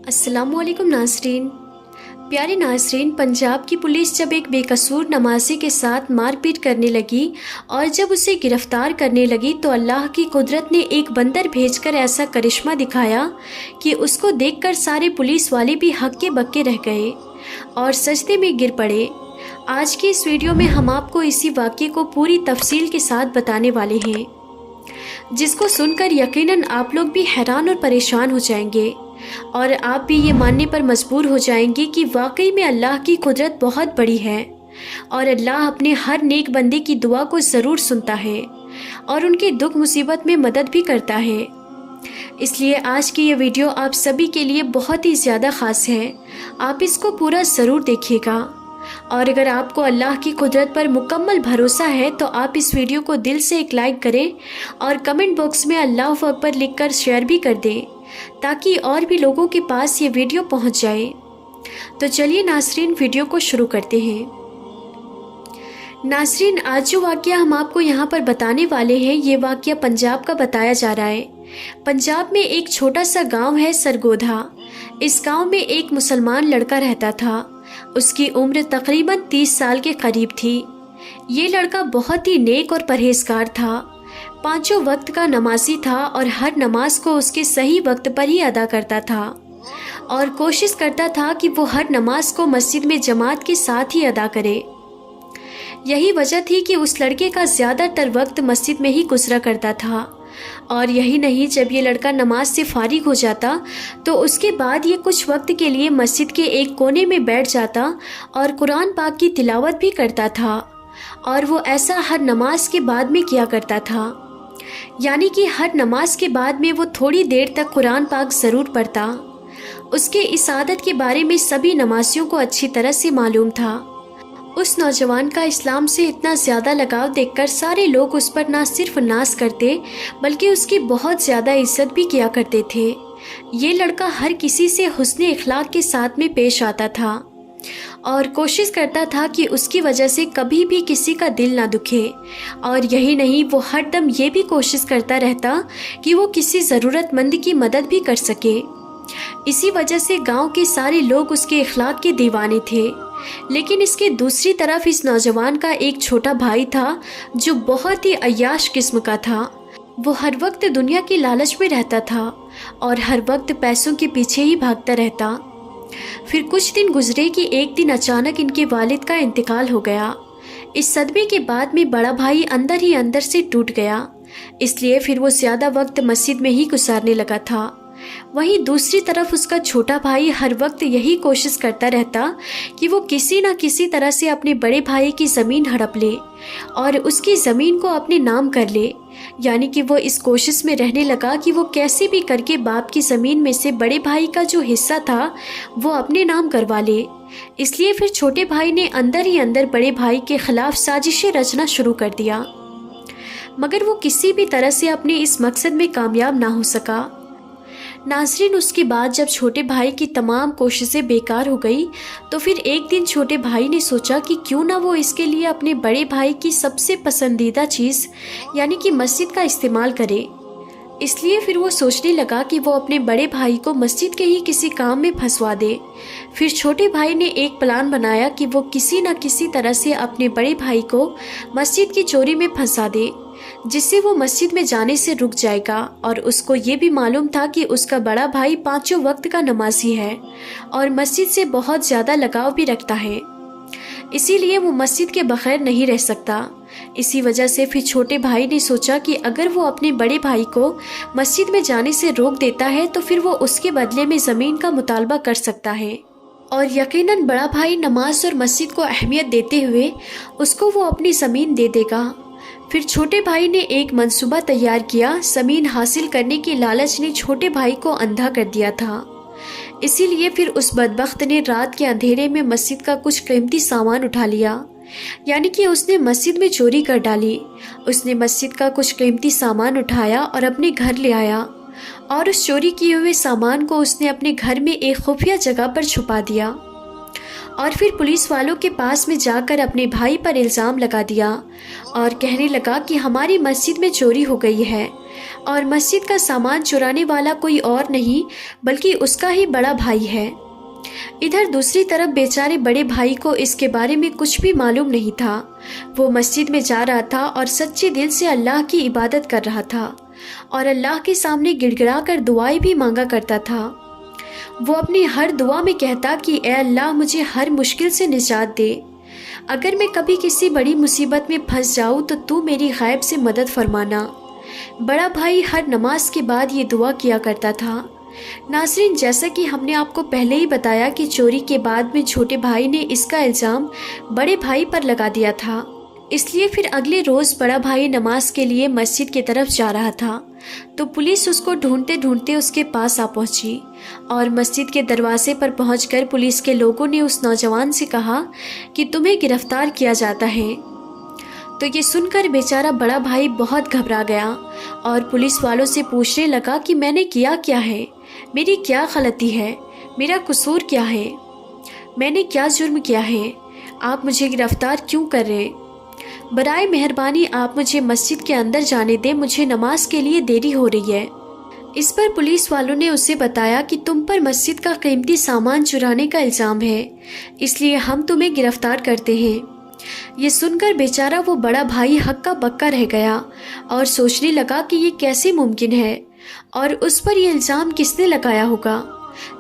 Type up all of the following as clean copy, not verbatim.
अस्सलामु अलैकुम नाज़रीन। प्यारे नाज़रीन, पंजाब की पुलिस जब एक बेकसूर नमाजी के साथ मारपीट करने लगी और जब उसे गिरफ्तार करने लगी तो अल्लाह की कुदरत ने एक बंदर भेजकर ऐसा करिश्मा दिखाया कि उसको देखकर सारे पुलिस वाले भी हक्के बक्के रह गए और सजदे में गिर पड़े। आज की इस वीडियो में हम आपको इसी वाक़ये को पूरी तफसील के साथ बताने वाले हैं, जिसको सुनकर यकीनन आप लोग भी हैरान और परेशान हो जाएंगे और आप भी ये मानने पर मजबूर हो जाएंगे कि वाकई में अल्लाह की कुदरत बहुत बड़ी है और अल्लाह अपने हर नेक बंदे की दुआ को ज़रूर सुनता है और उनके दुख मुसीबत में मदद भी करता है। इसलिए आज की ये वीडियो आप सभी के लिए बहुत ही ज़्यादा ख़ास है। आप इसको पूरा ज़रूर देखिएगा और अगर आपको अल्लाह की कुदरत पर मुकम्मल भरोसा है तो आप इस वीडियो को दिल से एक लाइक करें और कमेंट बॉक्स में अल्लाह अकबर लिखकर शेयर भी कर दें ताकि और भी लोगों के पास ये वीडियो पहुंच जाए। तो चलिए नाज़रीन, वीडियो को शुरू करते हैं। नाज़रीन, आज जो वाक़या हम आपको यहाँ पर बताने वाले हैं, ये वाक़या पंजाब का बताया जा रहा है। पंजाब में एक छोटा सा गांव है सरगोधा। इस गांव में एक मुसलमान लड़का रहता था। उसकी उम्र तकरीबन 30 साल के करीब थी। ये लड़का बहुत ही नेक और परहेजगार था। पांचों वक्त का नमाजी था और हर नमाज को उसके सही वक्त पर ही अदा करता था और कोशिश करता था कि वो हर नमाज को मस्जिद में जमात के साथ ही अदा करे। यही वजह थी कि उस लड़के का ज़्यादातर वक्त मस्जिद में ही गुजरा करता था। और यही नहीं, जब ये लड़का नमाज से फारिग हो जाता तो उसके बाद ये कुछ वक्त के लिए मस्जिद के एक कोने में बैठ जाता और कुरान पाक की तिलावत भी करता था। और वो ऐसा हर नमाज के बाद में किया करता था, यानी कि हर नमाज के बाद में वो थोड़ी देर तक कुरान पाक ज़रूर पढ़ता। उसके इस आदत के बारे में सभी नमाजियों को अच्छी तरह से मालूम था। उस नौजवान का इस्लाम से इतना ज़्यादा लगाव देखकर सारे लोग उस पर ना सिर्फ नाज करते बल्कि उसकी बहुत ज़्यादा इज्जत भी किया करते थे। ये लड़का हर किसी से हुस्न इखलाक के साथ में पेश आता था और कोशिश करता था कि उसकी वजह से कभी भी किसी का दिल ना दुखे। और यही नहीं, वो हर दम ये भी कोशिश करता रहता कि वो किसी ज़रूरतमंद की मदद भी कर सके। इसी वजह से गांव के सारे लोग उसके इखलाक के दीवाने थे। लेकिन इसके दूसरी तरफ इस नौजवान का एक छोटा भाई था जो बहुत ही अय्याश किस्म का था। वो हर वक्त दुनिया की लालच में रहता था और हर वक्त पैसों के पीछे ही भागता रहता। फिर कुछ दिन गुजरे कि एक दिन अचानक इनके वालिद का इंतकाल हो गया। इस सदमे के बाद में बड़ा भाई अंदर ही अंदर से टूट गया, इसलिए फिर वो ज़्यादा वक्त मस्जिद में ही गुजारने लगा था। वहीं दूसरी तरफ उसका छोटा भाई हर वक्त यही कोशिश करता रहता कि वो किसी न किसी तरह से अपने बड़े भाई की ज़मीन हड़प ले और उसकी ज़मीन को अपने नाम कर ले। यानी कि वो इस कोशिश में रहने लगा कि वो कैसे भी करके बाप की ज़मीन में से बड़े भाई का जो हिस्सा था वो अपने नाम करवा ले। इसलिए फिर छोटे भाई ने अंदर ही अंदर बड़े भाई के ख़िलाफ़ साजिशें रचना शुरू कर दिया, मगर वो किसी भी तरह से अपने इस मकसद में कामयाब ना हो सका। नाज़रीन, उसके बाद जब छोटे भाई की तमाम कोशिशें बेकार हो गई तो फिर एक दिन छोटे भाई ने सोचा कि क्यों ना वो इसके लिए अपने बड़े भाई की सबसे पसंदीदा चीज़ यानी कि मस्जिद का इस्तेमाल करे। इसलिए फिर वो सोचने लगा कि वो अपने बड़े भाई को मस्जिद के ही किसी काम में फंसवा दे। फिर छोटे भाई ने एक प्लान बनाया कि वो किसी न किसी तरह से अपने बड़े भाई को मस्जिद की चोरी में फंसा दे, जिससे वो मस्जिद में जाने से रुक जाएगा। और उसको ये भी मालूम था कि उसका बड़ा भाई पांचों वक्त का नमाजी है और मस्जिद से बहुत ज़्यादा लगाव भी रखता है, इसीलिए वो मस्जिद के बगैर नहीं रह सकता। इसी वजह से फिर छोटे भाई ने सोचा कि अगर वो अपने बड़े भाई को मस्जिद में जाने से रोक देता है तो फिर वो उसके बदले में ज़मीन का मुतालबा कर सकता है और यकीनन बड़ा भाई नमाज और मस्जिद को अहमियत देते हुए उसको वो अपनी ज़मीन दे देगा। फिर छोटे भाई ने एक मंसूबा तैयार किया। ज़मीन हासिल करने की लालच ने छोटे भाई को अंधा कर दिया था, इसीलिए फिर उस बदबख्त ने रात के अंधेरे में मस्जिद का कुछ कीमती सामान उठा लिया, यानी कि उसने मस्जिद में चोरी कर डाली। उसने मस्जिद का कुछ कीमती सामान उठाया और अपने घर ले आया और उस चोरी किए हुए सामान को उसने अपने घर में एक खुफिया जगह पर छुपा दिया और फिर पुलिस वालों के पास में जाकर अपने भाई पर इल्ज़ाम लगा दिया और कहने लगा कि हमारी मस्जिद में चोरी हो गई है और मस्जिद का सामान चुराने वाला कोई और नहीं बल्कि उसका ही बड़ा भाई है। इधर दूसरी तरफ बेचारे बड़े भाई को इसके बारे में कुछ भी मालूम नहीं था। वो मस्जिद में जा रहा था और सच्चे दिल से अल्लाह की इबादत कर रहा था और अल्लाह के सामने गिड़गिड़ा कर दुआएं भी मांगा करता था। वो अपनी हर दुआ में कहता कि ए अल्लाह, मुझे हर मुश्किल से निजात दे। अगर मैं कभी किसी बड़ी मुसीबत में फंस जाऊँ तो तू मेरी गैब से मदद फरमाना। बड़ा भाई हर नमाज के बाद ये दुआ किया करता था। नाज़रीन, जैसा कि हमने आपको पहले ही बताया कि चोरी के बाद में छोटे भाई ने इसका इल्ज़ाम बड़े भाई पर लगा दिया था। इसलिए फिर अगले रोज़ बड़ा भाई नमाज के लिए मस्जिद की तरफ जा रहा था तो पुलिस उसको ढूंढते ढूंढते उसके पास आ पहुंची और मस्जिद के दरवाजे पर पहुंचकर पुलिस के लोगों ने उस नौजवान से कहा कि तुम्हें गिरफ्तार किया जाता है। तो ये सुनकर बेचारा बड़ा भाई बहुत घबरा गया और पुलिस वालों से पूछने लगा कि मैंने किया क्या है, मेरी क्या गलती है, मेरा कसूर क्या है, मैंने क्या जुर्म किया है, आप मुझे गिरफ्तार क्यों कर रहे? बराए मेहरबानी आप मुझे मस्जिद के अंदर जाने दें, मुझे नमाज के लिए देरी हो रही है। इस पर पुलिस वालों ने उसे बताया कि तुम पर मस्जिद का कीमती सामान चुराने का इल्ज़ाम है, इसलिए हम तुम्हें गिरफ्तार करते हैं। ये सुनकर बेचारा वो बड़ा भाई हक्का बक्का रह गया और सोचने लगा कि ये कैसे मुमकिन है और उस पर यह इल्ज़ाम किसने लगाया होगा,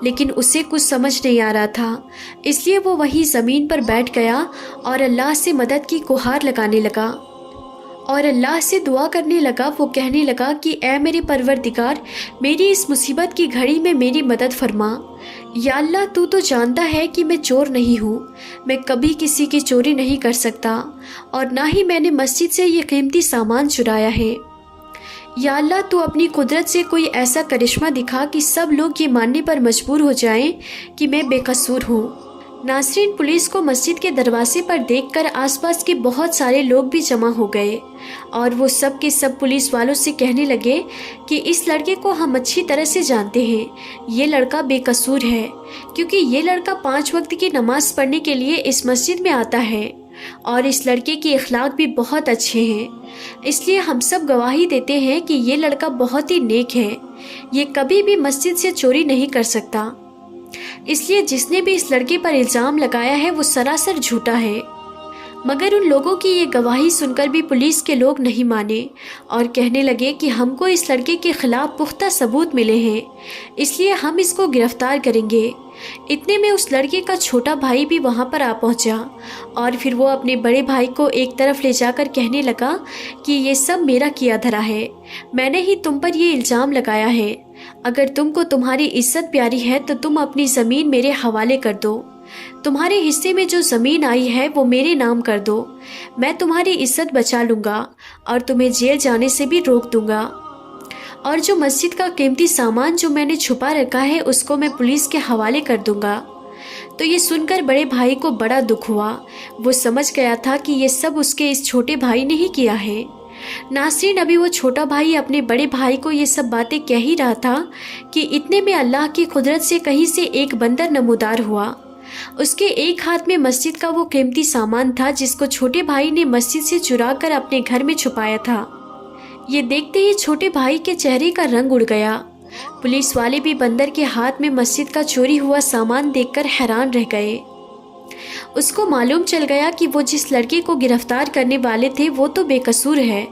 लेकिन उसे कुछ समझ नहीं आ रहा था। इसलिए वो वहीं ज़मीन पर बैठ गया और अल्लाह से मदद की गुहार लगाने लगा और अल्लाह से दुआ करने लगा। वो कहने लगा कि ऐ मेरे परवरदिगार, मेरी इस मुसीबत की घड़ी में मेरी मदद फरमा। या अल्लाह, तू तो जानता है कि मैं चोर नहीं हूँ, मैं कभी किसी की चोरी नहीं कर सकता और ना ही मैंने मस्जिद से ये कीमती सामान चुराया है। या अल्लाह, तू अपनी कुदरत से कोई ऐसा करिश्मा दिखा कि सब लोग ये मानने पर मजबूर हो जाएं कि मैं बेकसूर हूँ। नाज़रीन, पुलिस को मस्जिद के दरवाजे पर देखकर आसपास के बहुत सारे लोग भी जमा हो गए और वो सब के सब पुलिस वालों से कहने लगे कि इस लड़के को हम अच्छी तरह से जानते हैं, ये लड़का बेकसूर है क्योंकि ये लड़का 5 वक्त की नमाज पढ़ने के लिए इस मस्जिद में आता है और इस लड़के के अखलाक भी बहुत अच्छे हैं। इसलिए हम सब गवाही देते हैं कि ये लड़का बहुत ही नेक है, ये कभी भी मस्जिद से चोरी नहीं कर सकता। इसलिए जिसने भी इस लड़के पर इल्ज़ाम लगाया है वो सरासर झूठा है। मगर उन लोगों की ये गवाही सुनकर भी पुलिस के लोग नहीं माने और कहने लगे कि हमको इस लड़के के खिलाफ पुख्ता सबूत मिले हैं, इसलिए हम इसको गिरफ्तार करेंगे। इतने में उस लड़के का छोटा भाई भी वहाँ पर आ पहुँचा और फिर वो अपने बड़े भाई को एक तरफ ले जाकर कहने लगा कि ये सब मेरा किया धरा है, मैंने ही तुम पर ये इल्ज़ाम लगाया है। अगर तुमको तुम्हारी इज्जत प्यारी है तो तुम अपनी ज़मीन मेरे हवाले कर दो, तुम्हारे हिस्से में जो ज़मीन आई है वो मेरे नाम कर दो, मैं तुम्हारी इज्जत बचा लूँगा और तुम्हें जेल जाने से भी रोक दूँगा। और जो मस्जिद का कीमती सामान जो मैंने छुपा रखा है उसको मैं पुलिस के हवाले कर दूँगा। तो ये सुनकर बड़े भाई को बड़ा दुख हुआ। वो समझ गया था कि ये सब उसके इस छोटे भाई ने ही किया है। नाज़रीन, अभी वो छोटा भाई अपने बड़े भाई को ये सब बातें कह ही रहा था कि इतने में अल्लाह की कुदरत से कहीं से एक बंदर नमूदार हुआ। उसके एक हाथ में मस्जिद का वो कीमती सामान था जिसको छोटे भाई ने मस्जिद से चुरा कर अपने घर में छुपाया था। ये देखते ही छोटे भाई के चेहरे का रंग उड़ गया। पुलिस वाले भी बंदर के हाथ में मस्जिद का चोरी हुआ सामान देखकर हैरान रह गए। उसको मालूम चल गया कि वो जिस लड़के को गिरफ्तार करने वाले थे वो तो बेकसूर है।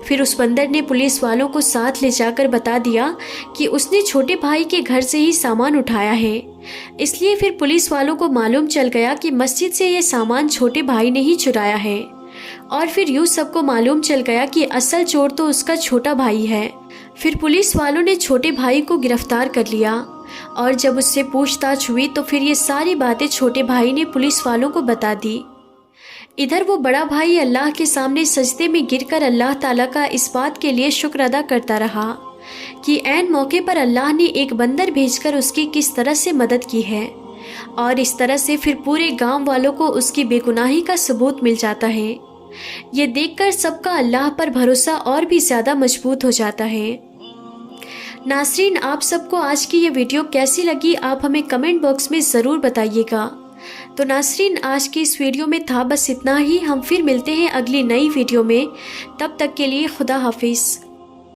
फिर उस बंदर ने पुलिस वालों को साथ ले जाकर बता दिया कि उसने छोटे भाई के घर से ही सामान उठाया है। इसलिए फिर पुलिस वालों को मालूम चल गया कि मस्जिद से ये सामान छोटे भाई ने ही चुराया है। और फिर यूँ सबको मालूम चल गया कि असल चोर तो उसका छोटा भाई है। फिर पुलिस वालों ने छोटे भाई को गिरफ्तार कर लिया और जब उससे पूछताछ हुई तो फिर ये सारी बातें छोटे भाई ने पुलिस वालों को बता दी। इधर वो बड़ा भाई अल्लाह के सामने सजदे में गिरकर अल्लाह ताला का इस बात के लिए शुक्र अदा करता रहा कि ऐन मौके पर अल्लाह ने एक बंदर भेजकर उसकी किस तरह से मदद की है और इस तरह से फिर पूरे गांव वालों को उसकी बेगुनाही का सबूत मिल जाता है। ये देखकर सबका अल्लाह पर भरोसा और भी ज़्यादा मजबूत हो जाता है। नाज़रीन, आप सबको आज की ये वीडियो कैसी लगी आप हमें कमेंट बॉक्स में ज़रूर बताइएगा। तो नाज़रीन, आज की इस वीडियो में था बस इतना ही। हम फिर मिलते हैं अगली नई वीडियो में। तब तक के लिए खुदा हाफिज़।